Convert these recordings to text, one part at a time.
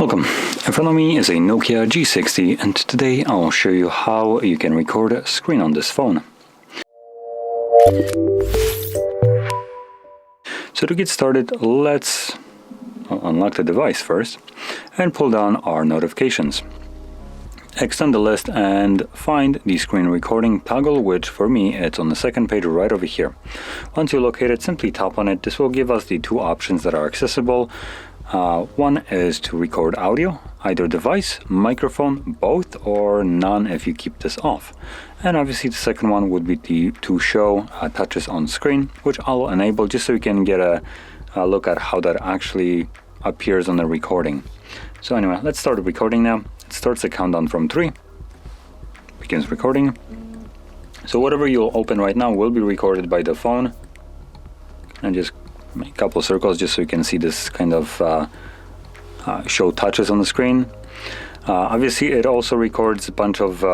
Welcome. In front of me is a Nokia G60 and today I'll show you how you can record a screen on this phone. So to get started, let's unlock the device first and pull down our notifications. Extend the list and find the screen recording toggle, which for me it's on the second page right over here. Once you locate it, simply tap on it. This will give us the two options that are accessible. One is to record audio, either device, microphone, both, or none if you keep this off. And obviously the second one would be to show touches on screen, which I'll enable just so you can get a look at how that actually appears on the recording. So anyway, let's start the recording now. It starts the countdown from 3, begins recording. So whatever you'll open right now will be recorded by the phone. And just make a couple of circles just so you can see this kind of show touches on the screen. Obviously it also records a bunch of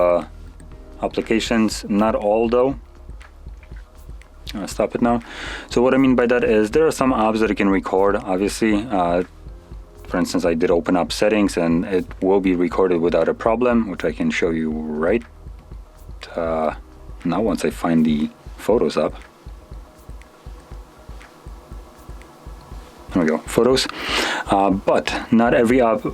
applications, not all though. I'll stop it now. So what I mean by that is there are some apps that you can record, obviously. For instance, I did open up settings and it will be recorded without a problem, which I can show you right now once I find the photos up. There we go, photos. But not every app,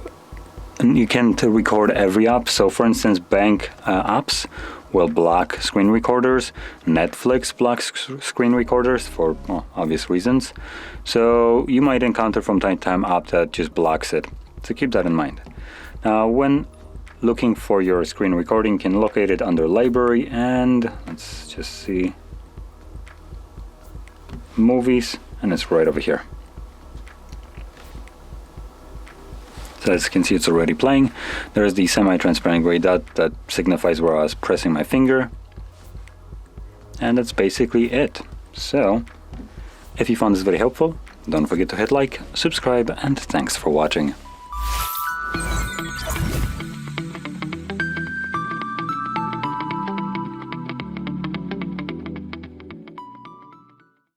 you can't record every app. So for instance, bank apps will block screen recorders. Netflix blocks screen recorders for obvious reasons. So you might encounter from time to time app that just blocks it. So keep that in mind. Now when looking for your screen recording, you can locate it under library and let's just see, movies, and it's right over here. So as you can see, it's already playing. There's the semi-transparent gray dot that signifies where I was pressing my finger. And that's basically it. So, if you found this very helpful, don't forget to hit like, subscribe, and thanks for watching.